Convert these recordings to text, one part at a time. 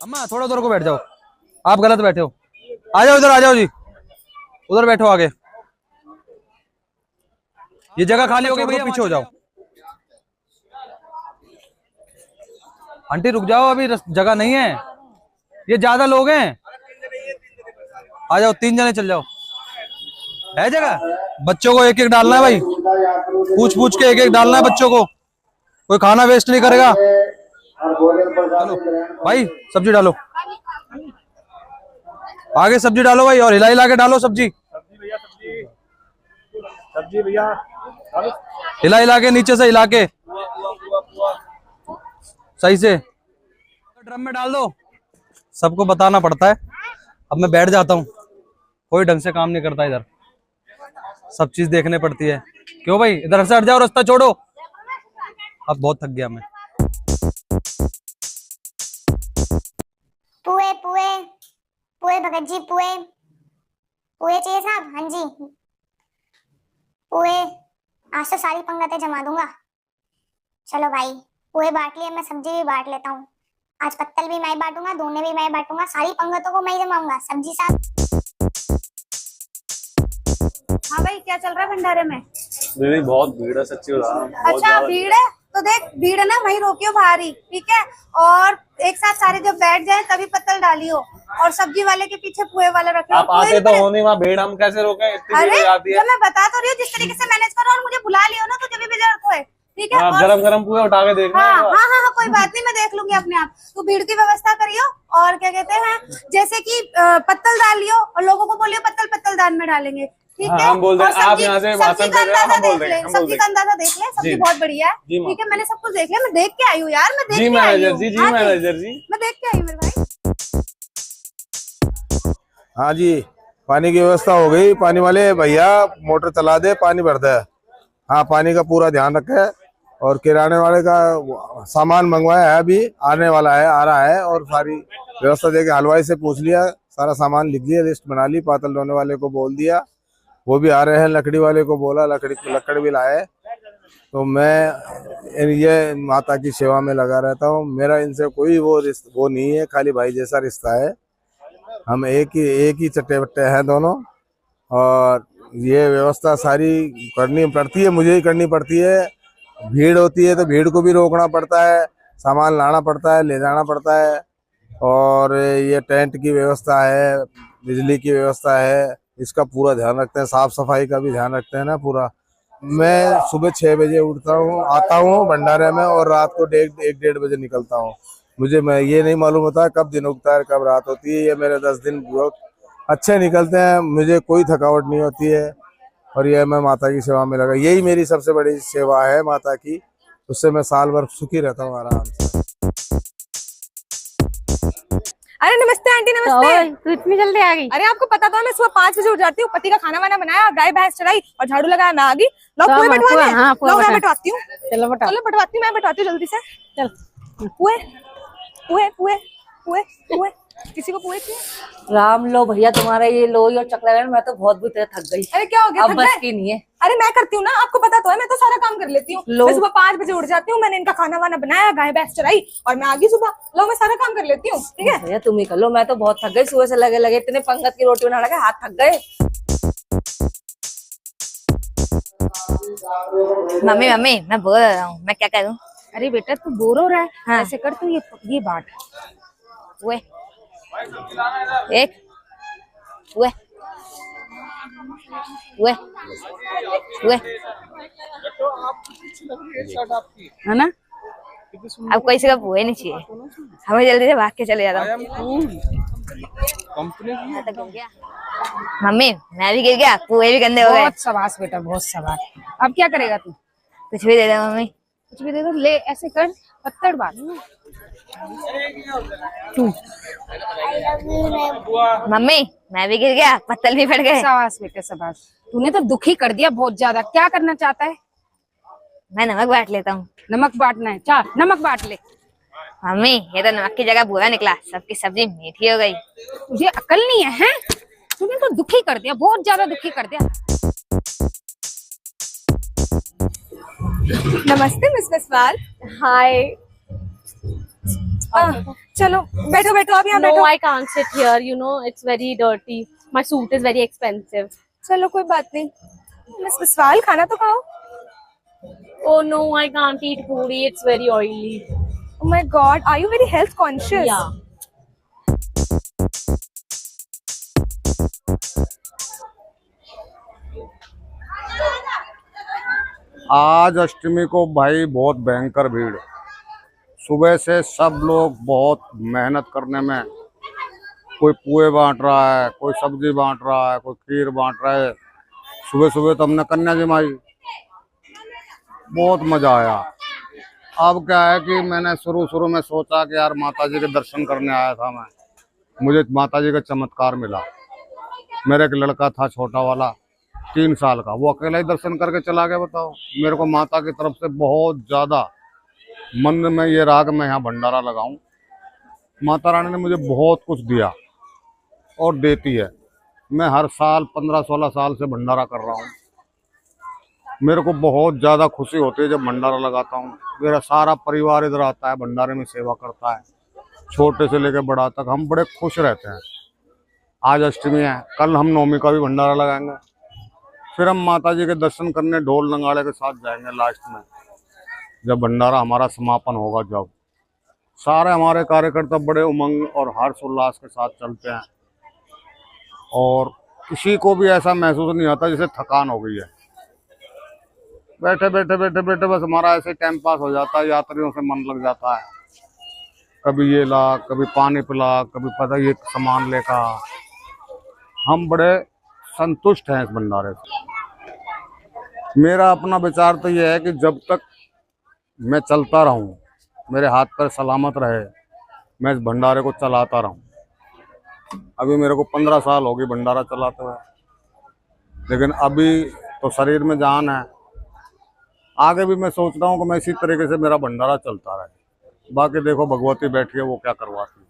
अम्मा थोड़ा उधर को बैठ जाओ, आप गलत बैठे हो। आ जाओ इधर, आ जाओ जी, उधर बैठो आगे। ये जगह खाली हो गई भैया, पीछे हो जाओ। आंटी रुक जाओ, अभी जगह नहीं है, ये ज्यादा लोग हैं। आ जाओ, 3 जने चल जाओ, है जगह। बच्चों को एक एक डालना है भाई, पूछ पूछ के एक एक डालना है बच्चों को, कोई खाना वेस्ट नहीं करेगा। चलो भाई सब्जी डालो, आगे सब्जी डालो भाई, और हिला हिला के डालो सब्जी। सब्जी भैया हिला हिला के, नीचे से हिला के सही से ड्रम में डाल दो। सबको बताना पड़ता है। अब मैं बैठ जाता हूँ, कोई ढंग से काम नहीं करता इधर, सब चीज देखने पड़ती है। क्यों भाई, इधर से हट जाओ, रास्ता छोड़ो। अब बहुत थक गया मैं। पुए पुए पुए भगत जी, पुए पुए चाहिए साहब? हाँ जी पुए, आज तो सारी पंगतें जमा दूंगा। चलो भाई पुए बांट लिए, मैं सब्जी भी बांट लेता हूँ। आज पत्तल भी मैं बांटूंगा, दोने भी मैं बांटूंगा, सारी पंगतों को मैं जमाऊंगा। सब्जी साहब। हाँ भाई, क्या चल रहा है भंडारे में? दीदी बहुत भीड़ है सच्ची बता रहा हूँ। अच्छा भीड़ है तो देख, भीड़ है ना, वहीं रोकियो बाहर ही, ठीक है? और एक साथ सारे जब बैठ जाए तभी पत्तल डालियो, और सब्जी वाले के पीछे पुए वाला रखियो। आप आते तो हो नहीं वहाँ, भीड़ हम कैसे रोकें? इतनी अरे भीड़ हो जाती है। जब मैं बता तो रही हूँ, जिस तरीके से मैनेज करो और मुझे बुला लियो ना, तो जब भी जरूरत है, ठीक है? आप और गरम गरम पुए उठा के देखना। हाँ हाँ हाँ हाँ, कोई बात नहीं, मैं देख लूंगी अपने आप। तो भीड़ की व्यवस्था करियो, और क्या कहते हैं, जैसे कि पत्तल डाल लियो, और लोगों को बोलियो पत्तल पत्तल दान में डालेंगे, ठीक हाँ, है? हम बोल दें, आप यहाँ से सब्जी का अंदाजा देख ले, सब्जी का अंदाजा देख ले, सब्जी जी। बहुत बढ़िया है, जी, ठीक है? मैंने सब कुछ देख लिया, मैं देख के आई हूँ यार, मैं देख जी के आई मैनेजर हूँ। जी, जी हाँ मैनेजर जी, मैं देख के आई हूँ मेरे भाई। हाँ जी, पानी की व्यवस्था हो गई। पानी वाले भैया मोटर चला दे, पानी भर दे। हाँ, पानी का पूरा ध्यान रखे। और किराने वाले का सामान मंगवाया है, अभी आने वाला है, आ रहा है। और सारी व्यवस्था देके हलवाई से पूछ लिया, सारा सामान लिख लिया, लिस्ट बना ली। पातल ढोने वाले को बोल दिया, वो भी आ रहे हैं। लकड़ी वाले को बोला, लकड़ भी लाए। तो मैं ये माता की सेवा में लगा रहता हूँ। मेरा इनसे कोई वो नहीं है, खाली भाई जैसा रिश्ता है। हम एक ही चट्टे बट्टे हैं दोनों। और ये व्यवस्था सारी करनी पड़ती है, मुझे ही करनी पड़ती है। भीड़ होती है तो भीड़ को भी रोकना पड़ता है, सामान लाना पड़ता है, ले जाना पड़ता है। और ये टेंट की व्यवस्था है, बिजली की व्यवस्था है, इसका पूरा ध्यान रखते हैं। साफ सफाई का भी ध्यान रखते हैं ना पूरा। मैं सुबह 6 बजे उठता हूँ, आता हूँ भंडारे में, और रात को 1-1:30 बजे निकलता हूँ। मैं ये नहीं मालूम होता कब दिन उगता है कब रात होती है। ये मेरे 10 दिन बहुत अच्छे निकलते हैं, मुझे कोई थकावट नहीं होती है। और ये मैं माता की सेवा में लगा, यही मेरी सबसे बड़ी सेवा है माता की। उससे मैं साल भर सुखी रहता हूँ आराम से। अरे नमस्ते आंटी, नमस्ते। तू इतनी जल्दी आ गई? अरे आपको पता तो है, मैं सुबह 5 बजे उठ जाती हूँ, पति का खाना वाना बनाया, गाय भैंस चराई और झाड़ू लगाया, मैं आ गई। लो पुए बैठवाने। हाँ, लो मैं बैठवाती हूँ। चलो बता। चलो बैठवाती हूँ, मैं बैठवाती हूँ जल्दी से। चल पुए पुए पुए पुए पुए, किसी को पुए चाहिए? राम लो भैया, तुम्हारा ये लोई और चकला, मैं तो बहुत बुरी तरह थक गई। अरे क्या हो गया, अब थक बस गए? की नहीं है। अरे मैं करती हूँ ना, आपको पता तो है, मैं तो सारा काम कर लेती हूँ। मैं सुबह 5 बजे उठ जाती हूँ, मैंने इनका खाना वाना बनाया, गाय भैंस चराई और मैं आ गई सुबह। लो मैं सारा काम कर लेती हूँ, ठीक है? भैया तुम ही कर लो, मैं तो बहुत थक गई सुबह से लगे लगे, इतने पंगत की रोटी बना लगे, हाथ थक गए। मम्मी मम्मी मैं बोल रहा हूँ, मैं क्या करूँ? अरे बेटा तू बोर हो रहा है, हाँ। ऐसे कर, तू ये बांट। वे एक वे वे वे है ना? अब कोई से हुए नहीं चाहिए, हमें जल्दी से भाग के चले जाता हूँ। मम्मी मैं भी गिर गया, पुए भी गंदे हो गए। बहुत शाबाश बेटा, बहुत शाबाश। अब क्या करेगा तू? कुछ भी दे दे मम्मी। कुछ भी दे दो, ले ऐसे कर, पत्थर बांध। मम्मी मैं भी गिर गया, पत्तल भी फट गए। शाबाश बेटे शाबाश, तूने तो दुखी कर दिया बहुत ज्यादा। क्या करना चाहता है? मैं नमक बांट लेता हूँ। नमक बांटना है? चल नमक बांट ले। मम्मी ये तो नमक की जगह बुरा निकला, सबकी सब्जी मीठी हो गई। तुझे अकल नहीं है, हैं? तूने तो दुखी कर दिया, बहुत ज्यादा दुखी कर दिया। नमस्ते मिस बिस्वाल। Hi. चलो बैठो बैठो, आप यहाँ No, बैठो। I can't sit here. You know, it's very dirty. My suit is very expensive. चलो कोई बात नहीं। मिस बिस्वाल खाना तो खाओ। Oh no, I can't eat puri. It's very oily. Oh my God, are you very health conscious? Yeah. आज अष्टमी को भाई बहुत भयंकर भीड़। सुबह से सब लोग बहुत मेहनत करने में, कोई पुए बांट रहा है, कोई सब्जी बांट रहा है, कोई खीर बांट रहा है। सुबह सुबह तो हमने कन्या जमाई, बहुत मजा आया। अब क्या है कि मैंने शुरू में सोचा कि यार माता जी के दर्शन करने आया था मैं, मुझे माता जी का चमत्कार मिला। मेरा एक लड़का था छोटा वाला 3 साल का, वो अकेला ही दर्शन करके चला गया। बताओ, मेरे को माता की तरफ से बहुत ज्यादा मन में ये रहा कि मैं यहाँ भंडारा लगाऊं। माता रानी ने मुझे बहुत कुछ दिया और देती है। मैं हर साल 15-16 साल से भंडारा कर रहा हूँ। मेरे को बहुत ज़्यादा खुशी होती है जब भंडारा लगाता हूँ। मेरा सारा परिवार इधर आता है, भंडारे में सेवा करता है, छोटे से लेकर बड़ा तक। हम बड़े खुश रहते हैं। आज अष्टमी है, कल हम नवमी का भी भंडारा लगाएंगे। फिर हम माता जी के दर्शन करने ढोल नगाड़े के साथ जाएंगे लास्ट में, जब भंडारा हमारा समापन होगा। जब सारे हमारे कार्यकर्ता बड़े उमंग और हर्ष उल्लास के साथ चलते हैं और किसी को भी ऐसा महसूस नहीं होता जैसे थकान हो गई है। बैठे बैठे बस हमारा ऐसे टाइम पास हो जाता है। यात्रियों से मन लग जाता है, कभी ये ला, कभी पानी पिला, कभी पता ये सामान लेकर। हम बड़े संतुष्ट हैं इस भंडारे से। मेरा अपना विचार तो ये है कि जब तक मैं चलता रहूं, मेरे हाथ पर सलामत रहे, मैं इस भंडारे को चलाता रहूं। अभी मेरे को 15 साल हो गए भंडारा चलाते हुए, लेकिन अभी तो शरीर में जान है। आगे भी मैं सोच रहा हूँ कि मैं इसी तरीके से मेरा भंडारा चलता रहे। बाकी देखो भगवती बैठी है, वो क्या करवाती है।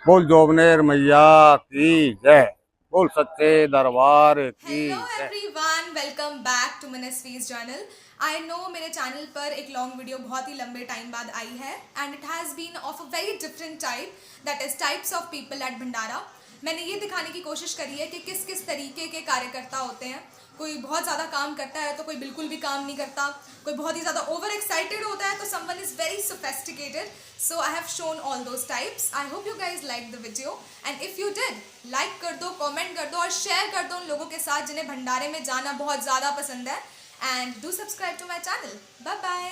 बोल जोबनेर मैया की जय, बोल सच्चे दरबार की हेलो जय। एवरीवन, वेलकम बैक टू मिनेस्वीज चैनल। आई नो मेरे चैनल पर एक लॉन्ग वीडियो बहुत ही लंबे टाइम बाद आई है and it has been of a very different type, that is types of people at Bhandara. मैंने ये दिखाने की कोशिश करी है कि किस किस तरीके के कार्यकर्ता होते हैं। कोई बहुत ज़्यादा काम करता है तो कोई बिल्कुल भी काम नहीं करता, कोई बहुत ही ज़्यादा ओवर एक्साइटेड होता है तो someone is very sophisticated. So I have shown all those types. I hope you guys like the video and if you did, like कर दो, कमेंट कर दो और शेयर कर दो उन लोगों के साथ जिन्हें भंडारे में जाना बहुत ज़्यादा पसंद है। And do subscribe to my channel. Bye bye.